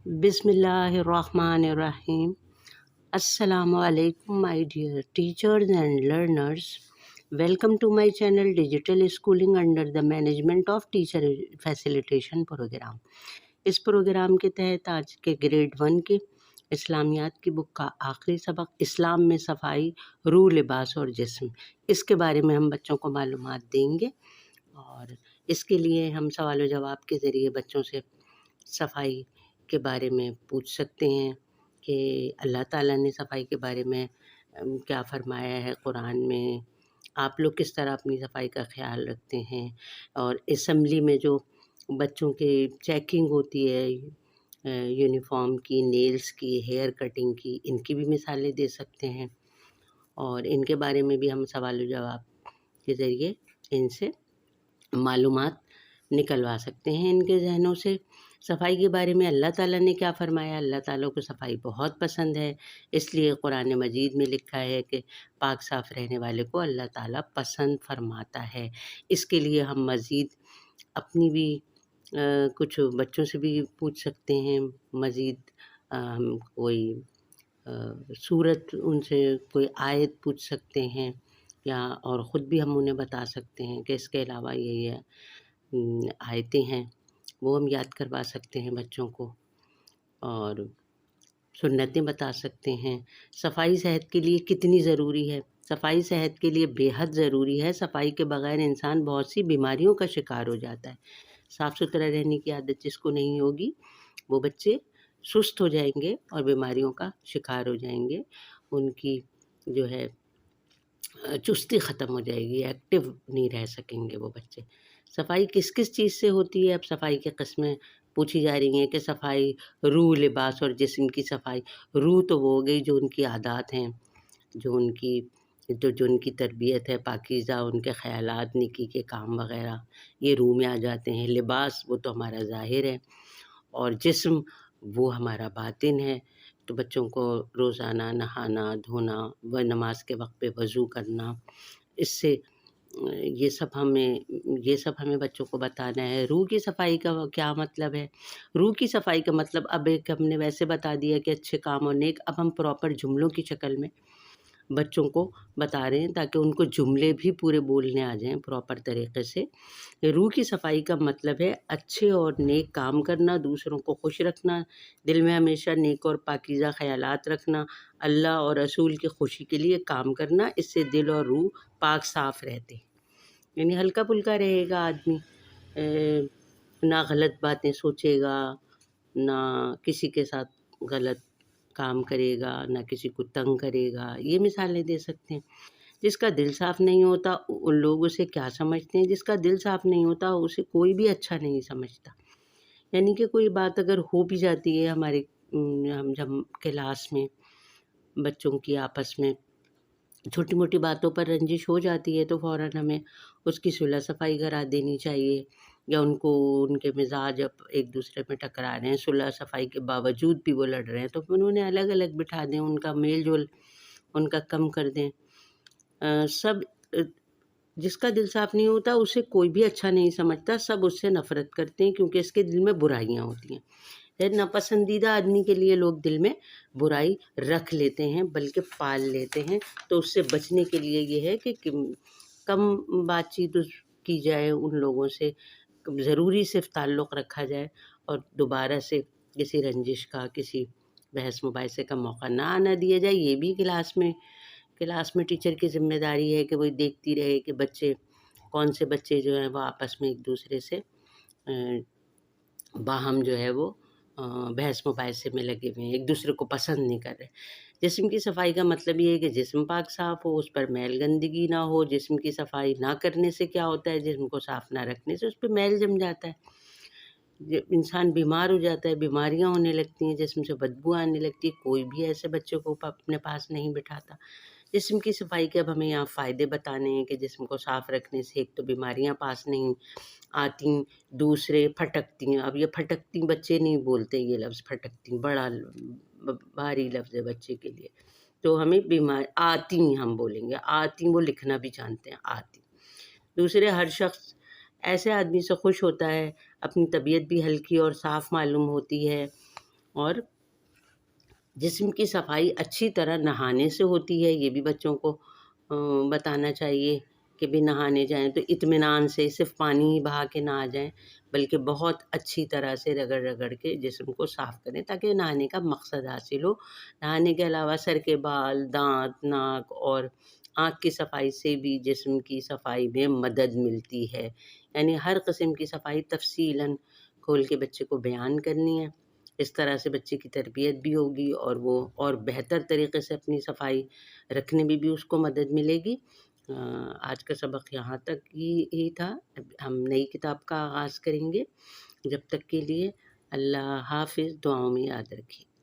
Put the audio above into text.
Bismillahirrahmanirrahim. Assalamu alaikum, my dear teachers and learners. Welcome to my channel Digital Schooling under the Management of Teacher Facilitation Program. इस programme के तहत आज के grade 1 के इस्लामियात की book का आखिरी सबक इस्लाम में सफाई, रूह, लिबास और जिस्म, इसके बारे में हम बच्चों को मालूमात देंगे। और इसके लिए हम सवाल व जवाब के ज़रिए बच्चों से सफाई के बारे में पूछ सकते हैं कि अल्लाह ताला ने सफाई के बारे में क्या फ़रमाया है कुरान में, आप लोग किस तरह अपनी सफाई का ख्याल रखते हैं। और असेंबली में जो बच्चों की चेकिंग होती है यूनिफॉर्म की, नेल्स की, हेयर कटिंग की, इनकी भी मिसालें दे सकते हैं। और इनके बारे में भी हम सवाल व जवाब के ज़रिए इनसे मालूमात निकलवा सकते हैं इनके ज़हनों से। सफाई के बारे में अल्लाह ताला ने क्या फ़रमाया, अल्लाह ताला को सफाई बहुत पसंद है, इसलिए कुरान मजीद में लिखा है कि पाक साफ़ रहने वाले को अल्लाह ताला पसंद फरमाता है। इसके लिए हम मज़ीद अपनी भी कुछ बच्चों से भी पूछ सकते हैं, मज़ीद हम कोई सूरत उनसे कोई आयत पूछ सकते हैं, या और ख़ुद भी हम उन्हें बता सकते हैं कि इसके अलावा ये आयतें हैं, वो हम याद करवा सकते हैं बच्चों को। और सुन्नतें बता सकते हैं। सफाई सेहत के लिए कितनी ज़रूरी है, सफाई सेहत के लिए बेहद ज़रूरी है। सफाई के बगैर इंसान बहुत सी बीमारियों का शिकार हो जाता है। साफ़ सुथरा रहने की आदत जिसको नहीं होगी, वो बच्चे सुस्त हो जाएंगे और बीमारियों का शिकार हो जाएंगे। उनकी जो है चुस्ती ख़त्म हो जाएगी, एक्टिव नहीं रह सकेंगे वो बच्चे। सफाई किस किस चीज़ से होती है, अब सफाई की किस्में पूछी जा रही हैं कि सफाई रूह, लिबास और जिस्म की सफाई। रूह तो वो हो गई जो उनकी आदत हैं, जो उनकी तरबियत है पाकीज़ा, उनके ख़यालात, नेकी के काम वग़ैरह, ये रूह में आ जाते हैं। लिबास वो तो हमारा ज़ाहिर है, और जिस्म वो हमारा बातिन है। तो बच्चों को रोज़ाना नहाना, धोना व नमाज के वक्त पे वज़ू करना, इससे ये सब हमें बच्चों को बताना है। रूह की सफाई का क्या मतलब है? रूह की सफाई का मतलब अब एक हमने वैसे बता दिया कि अच्छे काम और नेक, अब हम प्रॉपर जुमलों की शक्ल में बच्चों को बता रहे हैं ताकि उनको जुमले भी पूरे बोलने आ जाएं प्रॉपर तरीके से। रूह की सफाई का मतलब है अच्छे और नेक काम करना, दूसरों को खुश रखना, दिल में हमेशा नेक और पाकीज़ा ख़यालात रखना, अल्लाह और रसूल की खुशी के लिए काम करना। इससे दिल और रूह पाक साफ़ रहते हैं, यानी हल्का फुल्का रहेगा आदमी, ना गलत बातें सोचेगा, ना किसी के साथ गलत काम करेगा, ना किसी को तंग करेगा। ये मिसालें दे सकते हैं। जिसका दिल साफ़ नहीं होता उन लोग उसे क्या समझते हैं, जिसका दिल साफ़ नहीं होता उसे कोई भी अच्छा नहीं समझता। यानी कि कोई बात अगर हो भी जाती है हमारे हम जब क्लास में बच्चों की आपस में छोटी मोटी बातों पर रंजिश हो जाती है, तो फ़ौरन हमें उसकी सुलह सफाई करा देनी चाहिए। या उनको उनके मिजाज अब एक दूसरे में टकरा रहे हैं, सुलह सफाई के बावजूद भी वो लड़ रहे हैं, तो फिर उन्हें अलग अलग बिठा दें, उनका मेल जोल उनका कम कर दें। सब जिसका दिल साफ़ नहीं होता उसे कोई भी अच्छा नहीं समझता, सब उससे नफ़रत करते हैं क्योंकि इसके दिल में बुराइयाँ होती हैं। नापसंदीदा आदमी के लिए लोग दिल में बुराई रख लेते हैं, बल्कि पाल लेते हैं। तो उससे बचने के लिए ये है कि कम बातचीत की जाए उन लोगों से, ज़रूरी सिर्फ ताल्लुक़ रखा जाए, और दोबारा से किसी रंजिश का, किसी बहस मुबाहिसे का मौका ना आना दिया जाए। ये भी क्लास में टीचर की ज़िम्मेदारी है कि वो देखती रहे कि कौन से बच्चे जो हैं वो आपस में एक दूसरे से बाहम जो है वो बहस मुबाहिसे में लगे हुए हैं, एक दूसरे को पसंद नहीं कर रहे। जिस्म की सफाई का मतलब ये है कि जिस्म पाक साफ़ हो, उस पर मैल गंदगी ना हो। जिस्म की सफाई ना करने से क्या होता है, जिस्म को साफ़ ना रखने से उस पे मैल जम जाता है, इंसान बीमार हो जाता है, बीमारियां होने लगती हैं, जिस्म से बदबू आने लगती है। कोई भी ऐसे बच्चों को अपने पास नहीं बिठाता। जिस्म की सफाई के अब हमें यहाँ फ़ायदे बताने हैं कि जिस्म को साफ़ रखने से एक तो बीमारियां पास नहीं आती, दूसरे फटकती हैं। अब ये फटकती बच्चे नहीं बोलते, ये लफ्ज़ फटकती बड़ा भारी लफ्ज़ है बच्चे के लिए, तो हमें बीमार आती हम बोलेंगे, आती वो लिखना भी जानते हैं, आती। दूसरे हर शख्स ऐसे आदमी से खुश होता है, अपनी तबीयत भी हल्की और साफ़ मालूम होती है, اور جسم کی صفائی اچھی طرح نہانے سے ہوتی ہے، یہ بھی بچوں کو بتانا چاہیے کہ بھی نہانے جائیں تو اطمینان سے صرف پانی ہی بہا کے نہ آ جائیں، بلکہ بہت اچھی طرح سے رگڑ رگڑ کے جسم کو صاف کریں تاکہ نہانے کا مقصد حاصل ہو۔ نہانے کے علاوہ سر کے بال، دانت، ناک اور آنکھ کی صفائی سے بھی جسم کی صفائی میں مدد ملتی ہے۔ یعنی ہر قسم کی صفائی تفصیلاً کھول کے بچے کو بیان کرنی ہے۔ اس طرح سے بچے کی تربیت بھی ہوگی اور وہ اور بہتر طریقے سے اپنی صفائی رکھنے میں بھی اس کو مدد ملے گی۔ آج کا سبق یہاں تک ہی تھا، اب ہم نئی کتاب کا آغاز کریں گے۔ جب تک کے لیے اللہ حافظ، دعاؤں میں یاد رکھیے۔